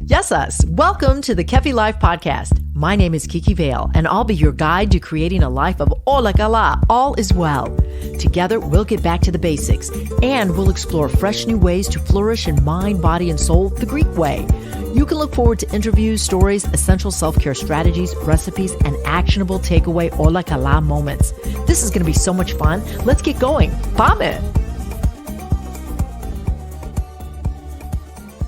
Yes, us. Welcome to the Kefi Life podcast. My name is Kiki Vale, and I'll be your guide to creating a life of Ola Kala, all is well. Together, we'll get back to the basics, and we'll explore fresh new ways to flourish in mind, body, and soul the Greek way. You can look forward to interviews, stories, essential self-care strategies, recipes, and actionable takeaway Ola Kala moments. This is going to be so much fun. Let's get going. Πάμε!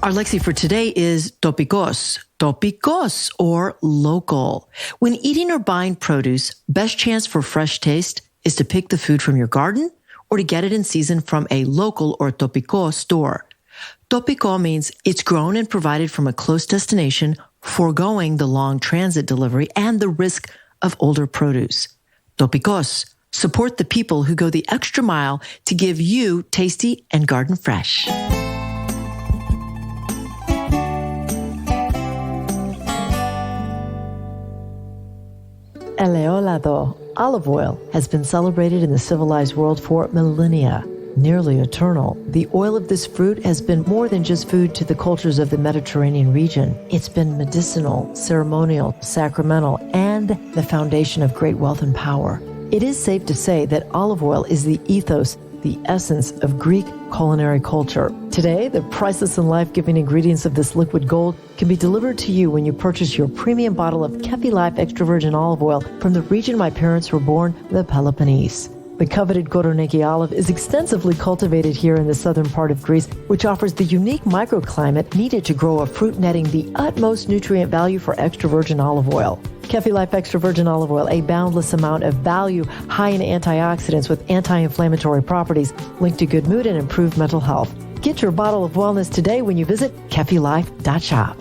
Our Lexi for today is Topikos. Topikos, or local. When eating or buying produce, best chance for fresh taste is to pick the food from your garden or to get it in season from a local or Topiko store. Topiko means it's grown and provided from a close destination, foregoing the long transit delivery and the risk of older produce. Topikos, support the people who go the extra mile to give you tasty and garden fresh. Eleolado, olive oil, has been celebrated in the civilized world for millennia, nearly eternal. The oil of this fruit has been more than just food to the cultures of the Mediterranean region. It's been medicinal, ceremonial, sacramental, and the foundation of great wealth and power. It is safe to say that olive oil is the ethos, the essence of Greek culinary culture. Today, the priceless and life-giving ingredients of this liquid gold can be delivered to you when you purchase your premium bottle of Kefi Life extra virgin olive oil from the region my parents were born, the Peloponnese. The coveted Koroneiki olive is extensively cultivated here in the southern part of Greece, which offers the unique microclimate needed to grow a fruit netting the utmost nutrient value for extra virgin olive oil. Kefi Life extra virgin olive oil, a boundless amount of value, high in antioxidants with anti-inflammatory properties, linked to good mood and improved mental health. Get your bottle of wellness today when you visit kefilife.shop.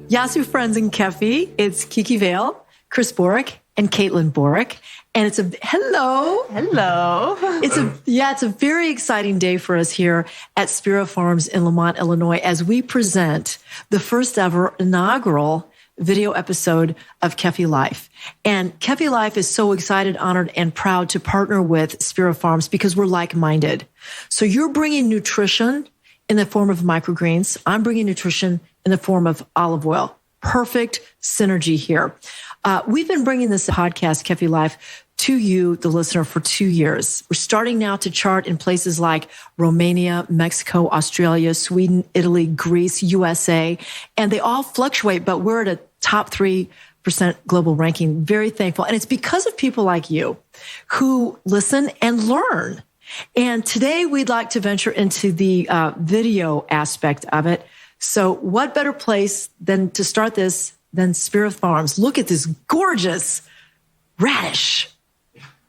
Yasu friends in Kefi, it's Kiki Vale, Chris Borek, and Caitlyn Borek. And it's a hello. It's a very exciting day for us here at Spira Farms in Lamont, Illinois, as we present the first ever inaugural video episode of Kefi Life. And Kefi Life is so excited, honored, and proud to partner with Spira Farms because we're like-minded. So you're bringing nutrition in the form of microgreens. I'm bringing nutrition in the form of olive oil. Perfect synergy here. We've been bringing this podcast, Kefi Life, to you, the listener, for 2 years. We're starting now to chart in places like Romania, Mexico, Australia, Sweden, Italy, Greece, USA, and they all fluctuate, but we're at a top 3% global ranking. Very thankful. And it's because of people like you who listen and learn. And today we'd like to venture into the video aspect of it. So what better place than to start this than Spira Farms? Look at this gorgeous radish.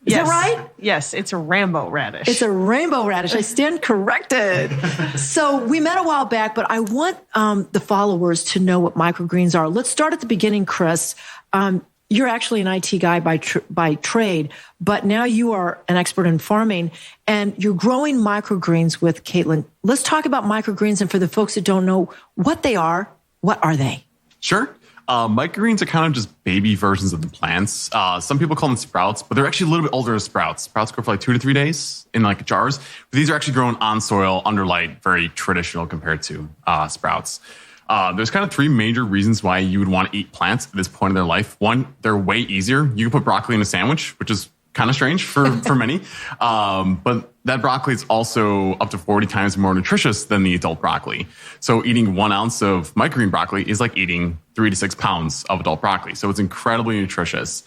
Is that right? Yes, it's a rainbow radish. It's a rainbow radish. I stand corrected. So we met a while back, but I want the followers to know what microgreens are. Let's start at the beginning, Chris. You're actually an IT guy by trade, but now you are an expert in farming, and you're growing microgreens with Caitlyn. Let's talk about microgreens, and for the folks that don't know what they are, what are they? Sure. Microgreens are kind of just baby versions of the plants. Some people call them sprouts, but they're actually a little bit older than sprouts. Sprouts grow for like 2 to 3 days in like jars. But these are actually grown on soil, under light, very traditional compared to sprouts. There's kind of 3 major reasons why you would want to eat plants at this point in their life. One, they're way easier. You can put broccoli in a sandwich, which is kind of strange for many. But that broccoli is also up to 40 times more nutritious than the adult broccoli. So eating 1 ounce of microgreen broccoli is like eating 3 to 6 pounds of adult broccoli. So it's incredibly nutritious.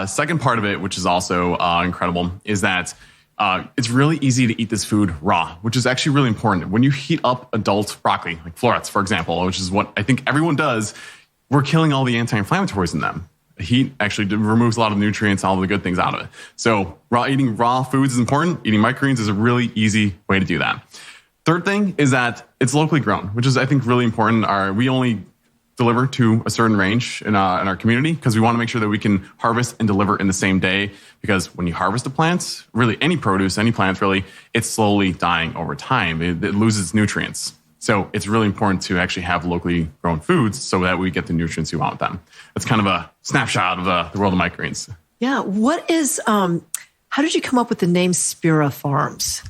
Second part of it, which is also incredible, is that it's really easy to eat this food raw, which is actually really important. When you heat up adult broccoli, like florets, for example, which is what I think everyone does, we're killing all the anti-inflammatories in them. Heat actually removes a lot of nutrients, all the good things out of it. So eating raw foods is important. Eating microgreens is a really easy way to do that. Third thing is that it's locally grown, which is, I think, really important. We only deliver to a certain range in our community because we want to make sure that we can harvest and deliver in the same day. Because when you harvest a plant, really any produce, any plant really, it's slowly dying over time. It loses nutrients. So it's really important to actually have locally grown foods so that we get the nutrients we want with them. That's kind of a snapshot of the world of microgreens. Yeah. What is, how did you come up with the name Spira Farms?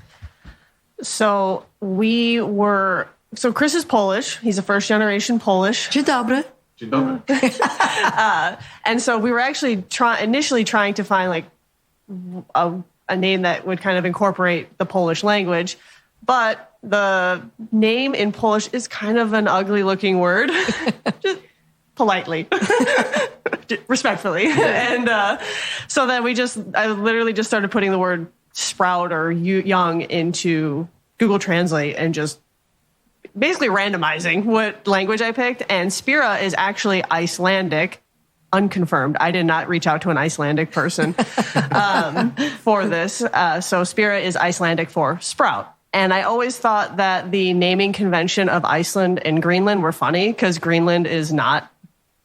So Chris is Polish. He's a first generation Polish. Dzień dobry. And so we were actually initially trying to find like a name that would kind of incorporate the Polish language. But the name in Polish is kind of an ugly looking word, just politely, respectfully. And so then I literally just started putting the word sprout or young into Google Translate and just basically randomizing what language I picked. And Spira is actually Icelandic, unconfirmed. I did not reach out to an Icelandic person for this. So Spira is Icelandic for sprout. And I always thought that the naming convention of Iceland and Greenland were funny because Greenland is not,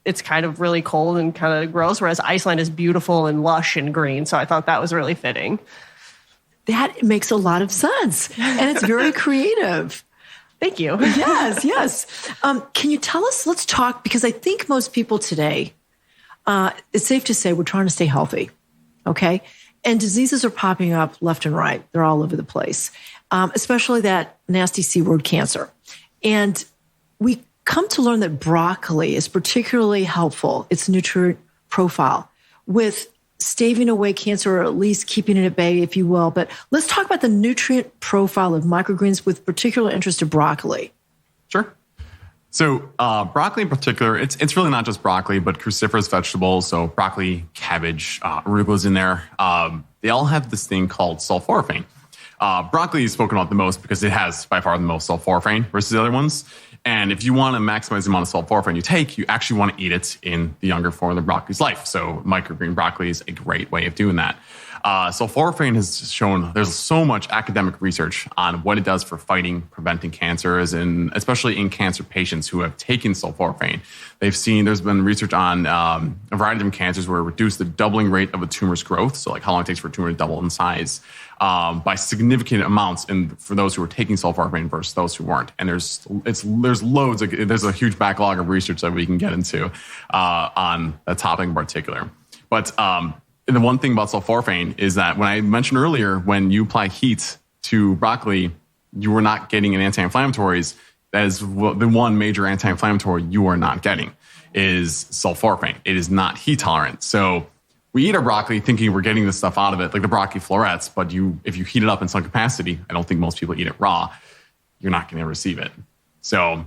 it's kind of really cold and kind of gross, whereas Iceland is beautiful and lush and green. So I thought that was really fitting. That makes a lot of sense. And it's very creative. Thank you. Yes. Can you tell us, let's talk, because I think most people today, it's safe to say we're trying to stay healthy, okay? And diseases are popping up left and right. They're all over the place, especially that nasty C word, cancer. And we come to learn that broccoli is particularly helpful, its nutrient profile, with staving away cancer, or at least keeping it at bay, if you will. But let's talk about the nutrient profile of microgreens with particular interest to broccoli. Sure. So broccoli in particular, it's really not just broccoli, but cruciferous vegetables. So broccoli, cabbage, arugula's in there. They all have this thing called sulforaphane. Broccoli is spoken about the most because it has by far the most sulforaphane versus the other ones. And if you want to maximize the amount of sulforaphane you take, you actually want to eat it in the younger form of the broccoli's life. So microgreen broccoli is a great way of doing that. Sulforaphane has shown there's so much academic research on what it does for fighting, preventing cancers, and especially in cancer patients who have taken sulforaphane. They've seen there's been research on a variety of different cancers where it reduced the doubling rate of a tumor's growth. So like how long it takes for a tumor to double in size by significant amounts for those who were taking sulforaphane versus those who weren't. And there's loads. There's a huge backlog of research that we can get into on that topic in particular. But the one thing about sulforaphane is that when I mentioned earlier, when you apply heat to broccoli, you are not getting an anti-inflammatories. That is the one major anti-inflammatory you are not getting is sulforaphane. It is not heat tolerant. So we eat our broccoli thinking we're getting this stuff out of it, like the broccoli florets, but if you heat it up in some capacity, I don't think most people eat it raw, you're not going to receive it. So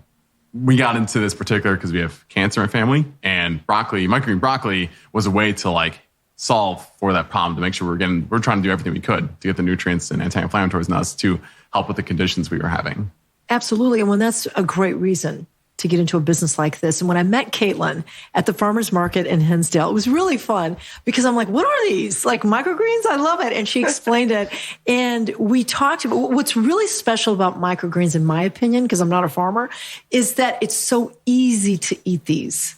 we got into this particular because we have cancer in family, and broccoli, microgreen broccoli was a way to solve for that problem, to make sure we're trying to do everything we could to get the nutrients and anti-inflammatories in us to help with the conditions we were having. Absolutely. And that's a great reason to get into a business like this. And when I met Caitlin at the farmer's market in Hinsdale, it was really fun because I'm like, what are these? Like microgreens? I love it. And she explained it. And we talked about what's really special about microgreens, in my opinion, because I'm not a farmer, is that it's so easy to eat these.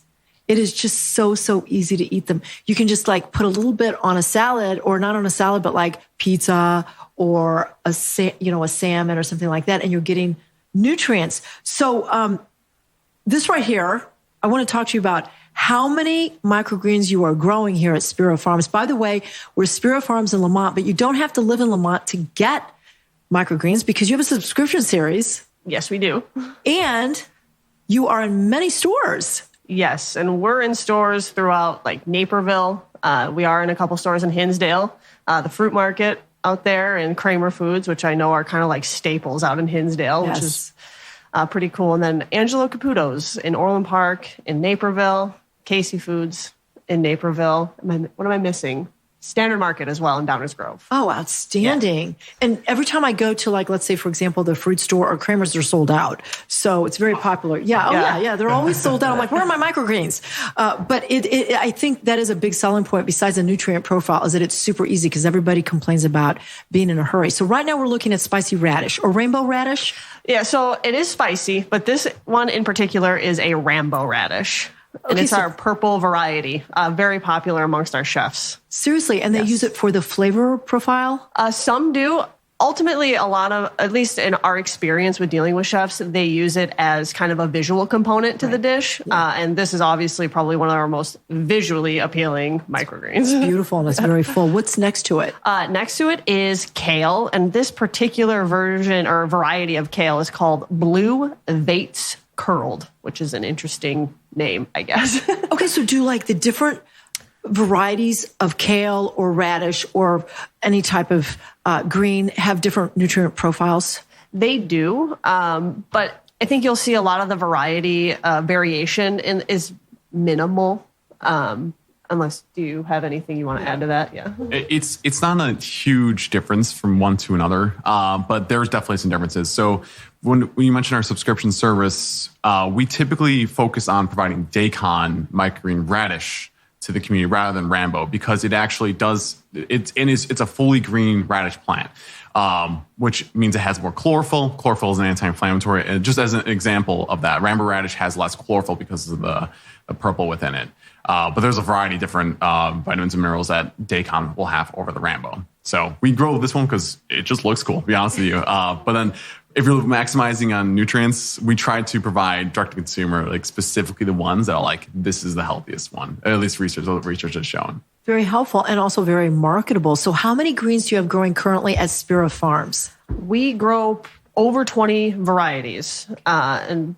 It is just so easy to eat them. You can just put a little bit on a salad, or not on a salad, but like pizza or a salmon or something like that. And you're getting nutrients. So, this right here, I want to talk to you about how many microgreens you are growing here at Spira Farms. By the way, we're Spira Farms in Lamont, but you don't have to live in Lamont to get microgreens because you have a subscription series. Yes, we do. And you are in many stores. Yes, and we're in stores throughout Naperville. We are in a couple stores in Hinsdale, the fruit market out there, and Kramer Foods, which I know are kind of like staples out in Hinsdale, yes, which is pretty cool. And then Angelo Caputo's in Orland Park, in Naperville, Casey Foods in Naperville. What am I missing? Standard Market as well in Downers Grove. Oh, outstanding. Yeah. And every time I go to let's say, for example, the fruit store or Kramer's, they're sold out. So it's very popular. Yeah. Yeah. They're always sold out. I'm like, where are my microgreens? But I think that is a big selling point besides the nutrient profile, is that it's super easy because everybody complains about being in a hurry. So right now we're looking at spicy radish or rainbow radish. Yeah. So it is spicy, but this one in particular is a Rambo radish. And it's our purple variety, very popular amongst our chefs. Seriously, and they use it for the flavor profile? Some do. Ultimately, a lot of, at least in our experience with dealing with chefs, they use it as kind of a visual component to the dish. And this is obviously probably one of our most visually appealing microgreens. It's beautiful and it's very full. What's next to it? Next to it is kale. And this particular version or variety of kale is called Blue Vates Curled, which is an interesting name, I guess. Okay, so do like the different varieties of kale or radish or any type of green have different nutrient profiles? They do, but I think you'll see a lot of the variety variation is minimal. Unless, do you have anything you want to add to that? Yeah, it's not a huge difference from one to another, but there's definitely some differences. So when you mentioned our subscription service, we typically focus on providing Daikon microgreen radish to the community rather than Rambo, because it actually does, it's a fully green radish plant, which means it has more chlorophyll. Chlorophyll is an anti-inflammatory. And just as an example of that, Rambo radish has less chlorophyll because of the purple within it. But there's a variety of different vitamins and minerals that Daikon will have over the Rambo. So we grow this one because it just looks cool, to be honest with you. But then if you're maximizing on nutrients, we try to provide direct to consumer, like specifically the ones that are like, this is the healthiest one. At least research has shown. Very helpful and also very marketable. So how many greens do you have growing currently at Spira Farms? We grow over 20 varieties. And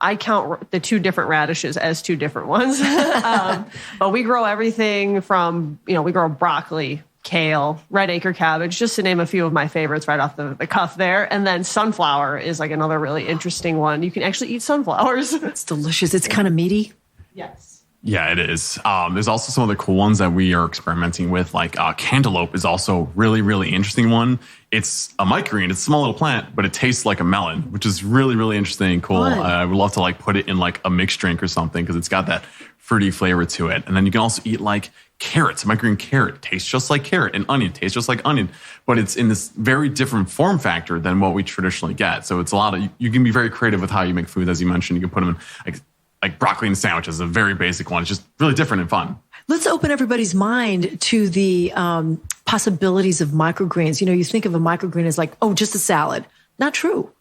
I count the two different radishes as two different ones. But we grow everything from, we grow broccoli, kale, red acre cabbage, just to name a few of my favorites right off the cuff there. And then sunflower is like another really interesting one. You can actually eat sunflowers. It's delicious. It's kind of meaty. Yes. Yeah, it is. There's also some other cool ones that we are experimenting with, like cantaloupe is also really, really interesting one. It's a microgreen. It's a small little plant, but it tastes like a melon, which is really, really interesting and cool. I would love to like put it in like a mixed drink or something because it's got that fruity flavor to it. And then you can also eat like carrots. Microgreen carrot tastes just like carrot, and onion tastes just like onion, but it's in this very different form factor than what we traditionally get. So it's a lot of, you can be very creative with how you make food. As you mentioned, you can put them in like broccoli and sandwiches, a very basic one. It's just really different and fun. Let's open everybody's mind to the possibilities of microgreens. You think of a microgreen as like, oh, just a salad. Not true.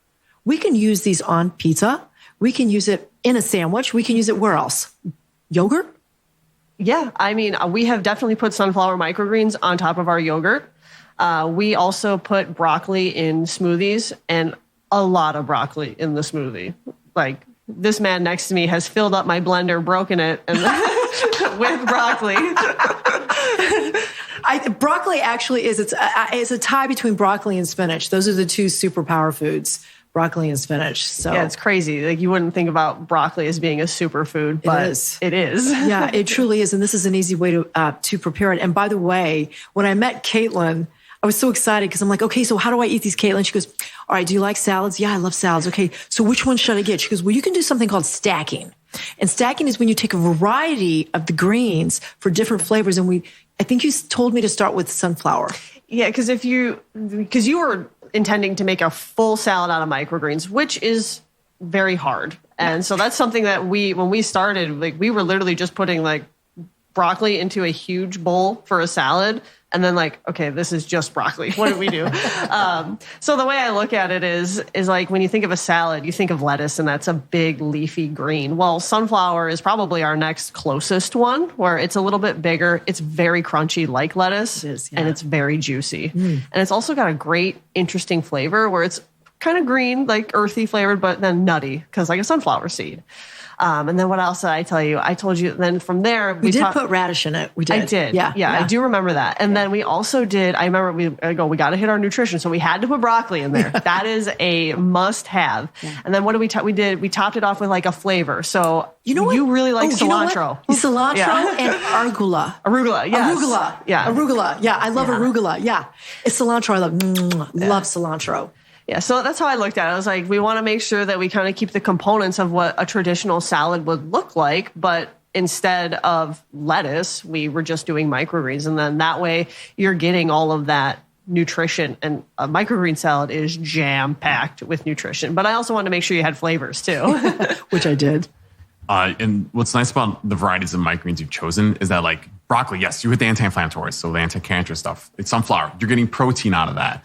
We can use these on pizza. We can use it in a sandwich. We can use it where else? Yogurt? Yeah, I mean, we have definitely put sunflower microgreens on top of our yogurt. We also put broccoli in smoothies, and a lot of broccoli in the smoothie. Like, this man next to me has filled up my blender, broken it, and with broccoli. Broccoli actually is, it's a tie between broccoli and spinach. Those are the two superpower foods, broccoli and spinach. So yeah, it's crazy. Like, you wouldn't think about broccoli as being a superfood, but it is. Yeah, it truly is. And this is an easy way to prepare it. And by the way, when I met Caitlin, I was so excited because I'm like, okay, so how do I eat these, Caitlin? She goes, all right, do you like salads? Yeah, I love salads. Okay, so which one should I get? She goes, well, you can do something called stacking. And stacking is when you take a variety of the greens for different flavors. And I think you told me to start with sunflower. Yeah, because you were intending to make a full salad out of microgreens, which is very hard. And so that's something that when we started, like, we were literally just putting like broccoli into a huge bowl for a salad. And then like, okay, this is just broccoli. What do we do? So the way I look at it is like, when you think of a salad, you think of lettuce, and that's a big leafy green. Well, sunflower is probably our next closest one, where it's a little bit bigger. It's very crunchy like lettuce, and it's very juicy. And it's also got a great, interesting flavor where it's kind of green, like earthy flavored, but then nutty, because like a sunflower seed. And then what else did I tell you? I told you then from there. We did put radish in it. We did. I did. Yeah. I do remember that. And then we also did, I remember we got to hit our nutrition. So we had to put broccoli in there. That is a must have. Yeah. And then what did we did? We topped it off with like a flavor. So you know what? You really like cilantro. Cilantro and arugula. Arugula, yes. Arugula. Yeah. Arugula. Yeah. I love arugula. Yeah. It's cilantro. I love cilantro. Yeah, so that's how I looked at it. I was like, we want to make sure that we kind of keep the components of what a traditional salad would look like, but instead of lettuce, we were just doing microgreens. And then that way you're getting all of that nutrition. And a microgreen salad is jam-packed with nutrition. But I also wanted to make sure you had flavors too. Which I did. And what's nice about the varieties of microgreens you've chosen is that like broccoli, yes, you hit the anti-inflammatories, so the anti-cancerous stuff. It's sunflower, you're getting protein out of that.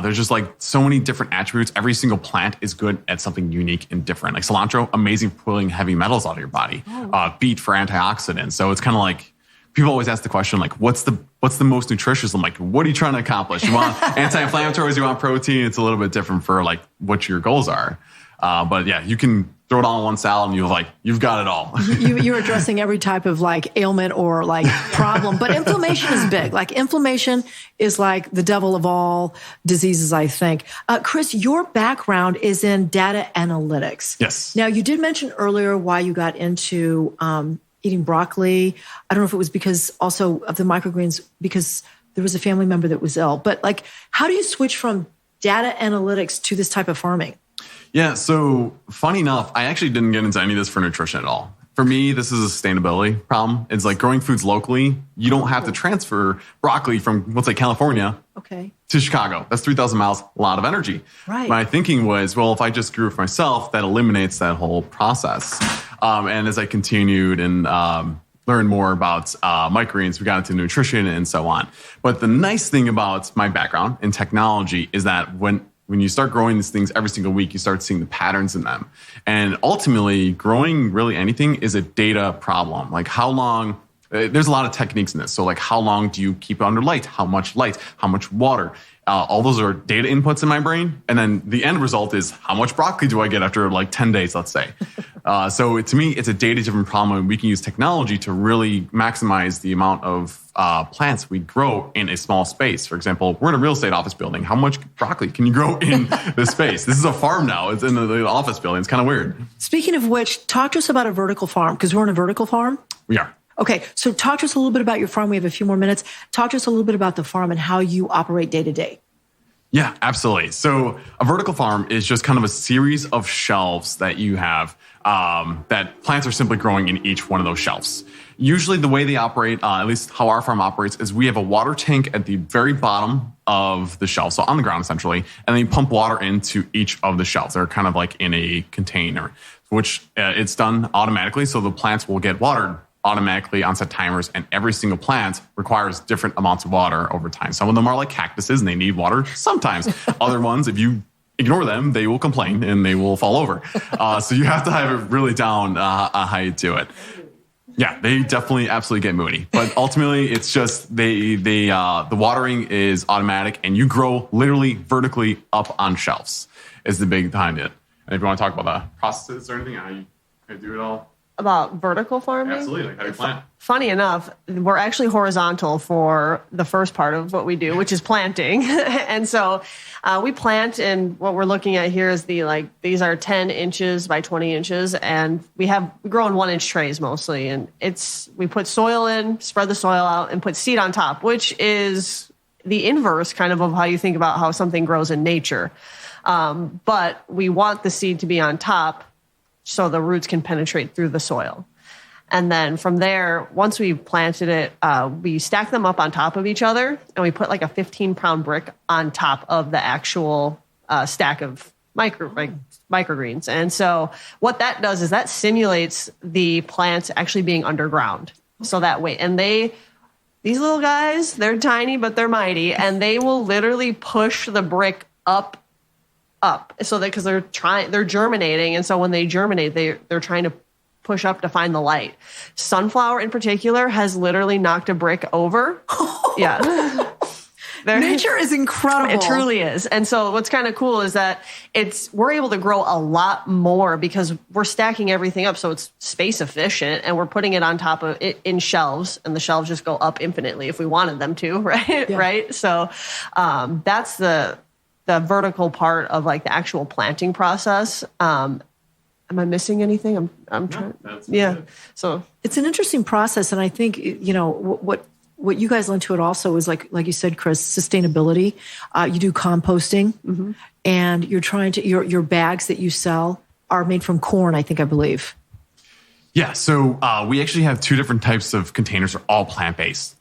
There's just like so many different attributes. Every single plant is good at something unique and different. Like cilantro, amazing for pulling heavy metals out of your body. Beet for antioxidants. So it's kind of like, people always ask the question, like, what's the most nutritious? I'm like, what are you trying to accomplish? You want anti-inflammatories, you want protein. It's a little bit different for like what your goals are. But yeah, you can throw it all in one salad and you've got it all. You're addressing every type of like ailment or like problem, but inflammation is big. Like inflammation is like the devil of all diseases, I think. Chris, your background is in data analytics. Yes. Now, you did mention earlier why you got into eating broccoli. I don't know if it was because also of the microgreens, because there was a family member that was ill. But like, how do you switch from data analytics to this type of farming? Yeah, so funny enough, I actually didn't get into any of this for nutrition at all. For me, this is a sustainability problem. It's like growing foods locally. You don't have to transfer broccoli from, let's say, California to Chicago. That's 3,000 miles, a lot of energy. Right. My thinking was, well, if I just grew it for myself, that eliminates that whole process. And as I continued and learned more about microgreens, we got into nutrition and so on. But the nice thing about my background in technology is that when you start growing these things every single week, you start seeing the patterns in them. And ultimately, growing really anything is a data problem. Like how long, there's a lot of techniques in this. So like how long do you keep it under light? How much water? All those are data inputs in my brain. And then the end result is how much broccoli do I get after like 10 days, let's say. So to me, it's a data-driven problem. And we can use technology to really maximize the amount of plants we grow in a small space. For example, we're in a real estate office building. How much broccoli can you grow in this space? This is a farm now. It's in the office building. It's kind of weird. Speaking of which, talk to us about a vertical farm, because we're in a vertical farm. We are. Okay, so talk to us a little bit about your farm. We have a few more minutes. Talk to us a little bit about the farm and how you operate day to day. Yeah, absolutely. So a vertical farm is just kind of a series of shelves that you have that plants are simply growing in each one of those shelves. Usually the way they operate, at least how our farm operates, is we have a water tank at the very bottom of the shelf, so on the ground essentially, and then you pump water into each of the shelves. They're kind of like in a container, which it's done automatically, so the plants will get watered automatically on set timers, and every single plant requires different amounts of water over time. Some of them are like cactuses and they need water sometimes. Other ones, if you ignore them, they will complain and they will fall over. So you have to have it really down how you do it. Yeah, they definitely absolutely get moody. But ultimately, it's just the watering is automatic and you grow literally vertically up on shelves is the big behind it. And if you want to talk about the processes or anything, how you kind of do it all. About vertical farming? Absolutely. Like how do you plant? Funny enough, we're actually horizontal for the first part of what we do, which is planting. And so we plant, and what we're looking at here is these are 10 inches by 20 inches, and we grow in 1-inch trays mostly. And we put soil in, spread the soil out, and put seed on top, which is the inverse kind of how you think about how something grows in nature. But we want the seed to be on top so the roots can penetrate through the soil. And then from there, once we've planted it, we stack them up on top of each other, and we put like a 15-pound brick on top of the actual stack of microgreens. And so what that does is that simulates the plants actually being underground. So that way, and these little guys, they're tiny, but they're mighty, and they will literally push the brick up so that, because they're germinating, and so when they germinate, they're trying to push up to find the light. Sunflower in particular has literally knocked a brick over. Yeah. Nature is incredible. It truly is. And so what's kind of cool is that we're able to grow a lot more because we're stacking everything up so it's space efficient, and we're putting it on top of it in shelves, and the shelves just go up infinitely if we wanted them to, right? Yeah. Right? So that's the vertical part of like the actual planting process. Am I missing anything? I'm trying. Yeah. So it's an interesting process. And I think, what you guys lend to it also is like you said, Chris, sustainability. You do composting, and you're trying to, your bags that you sell are made from corn, I believe. Yeah. So we actually have 2 different types of containers that are all plant-based.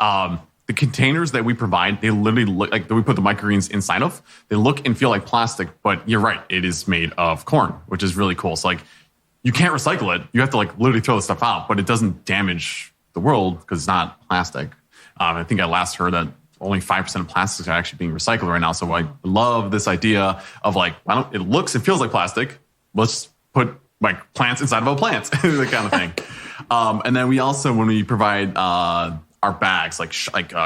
The containers that we provide, they literally look like we put the microgreens inside of. They look and feel like plastic, but you're right. It is made of corn, which is really cool. So like you can't recycle it. You have to like literally throw the stuff out, but it doesn't damage the world because it's not plastic. I think I last heard that only 5% of plastics are actually being recycled right now. So I love this idea of like, it looks, it feels like plastic. Let's put like plants inside of a plant, that kind of thing. And then we also, when we provide our bags, like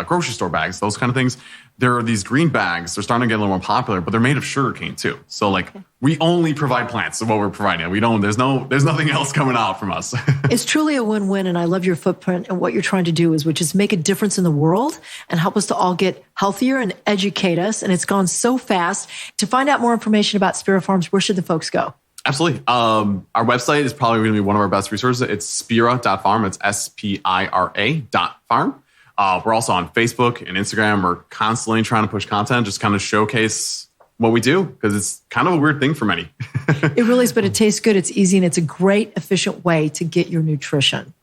grocery store bags, those kind of things, there are these green bags. They're starting to get a little more popular, but they're made of sugarcane too. So like we only provide plants. So what we're providing, there's nothing else coming out from us. It's truly a win-win. And I love your footprint and what you're trying to do which is make a difference in the world and help us to all get healthier and educate us. And it's gone so fast. To find out more information about Spira Farms, where should the folks go? Absolutely. Our website is probably going to be one of our best resources. It's spira.farm. It's spira.farm. We're also on Facebook and Instagram. We're constantly trying to push content, just kind of showcase what we do, because it's kind of a weird thing for many. It really is, but it tastes good. It's easy, and it's a great, efficient way to get your nutrition.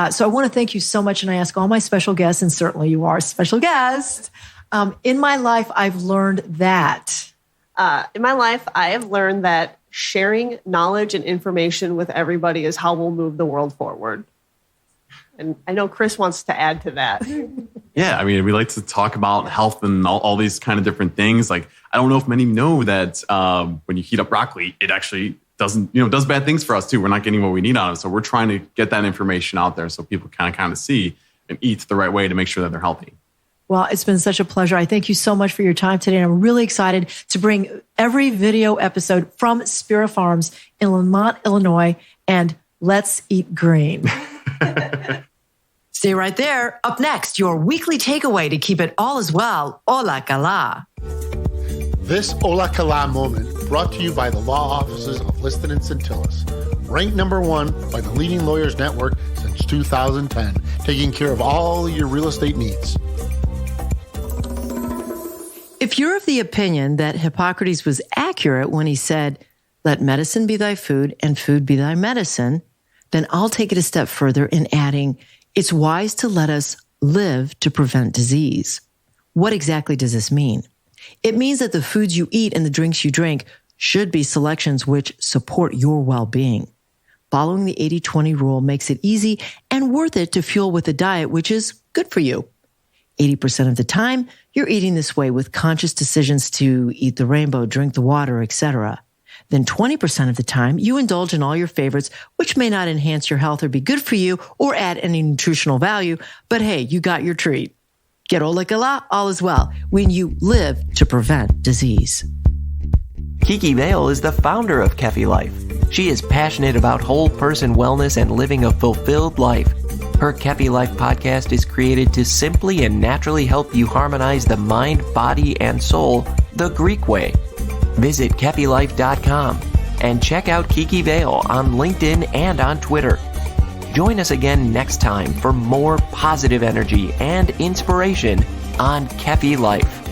So I want to thank you so much, and I ask all my special guests, and certainly you are a special guest. In my life, I've learned that. In my life, I have learned that sharing knowledge and information with everybody is how we'll move the world forward. And I know Chris wants to add to that. Yeah, I mean, we like to talk about health and all these kind of different things. Like, I don't know if many know that when you heat up broccoli, it actually does bad things for us too. We're not getting what we need out of it. So we're trying to get that information out there so people can kind of see and eat the right way to make sure that they're healthy. Well, it's been such a pleasure. I thank you so much for your time today. And I'm really excited to bring every video episode from Spira Farms in Lamont, Illinois, and let's eat green. Stay right there. Up next, your weekly takeaway to keep it all as well. Hola Kala. This Hola Kala moment brought to you by the law offices of Liston and Centillus. Ranked number 1 by the leading lawyers network since 2010, taking care of all your real estate needs. If you're of the opinion that Hippocrates was accurate when he said, "Let medicine be thy food and food be thy medicine," then I'll take it a step further in adding, it's wise to let us live to prevent disease. What exactly does this mean? It means that the foods you eat and the drinks you drink should be selections which support your well-being. Following the 80-20 rule makes it easy and worth it to fuel with a diet which is good for you. 80% of the time, you're eating this way with conscious decisions to eat the rainbow, drink the water, etc. Then 20% of the time, you indulge in all your favorites, which may not enhance your health or be good for you or add any nutritional value, but hey, you got your treat. Get Hola Kala, all is well, when you live to prevent disease. Kiki Vale is the founder of Kefi Life. She is passionate about whole person wellness and living a fulfilled life. Her Kefi Life podcast is created to simply and naturally help you harmonize the mind, body, and soul the Greek way. Visit KefiLife.com and check out Kiki Vale on LinkedIn and on Twitter. Join us again next time for more positive energy and inspiration on Kefi Life.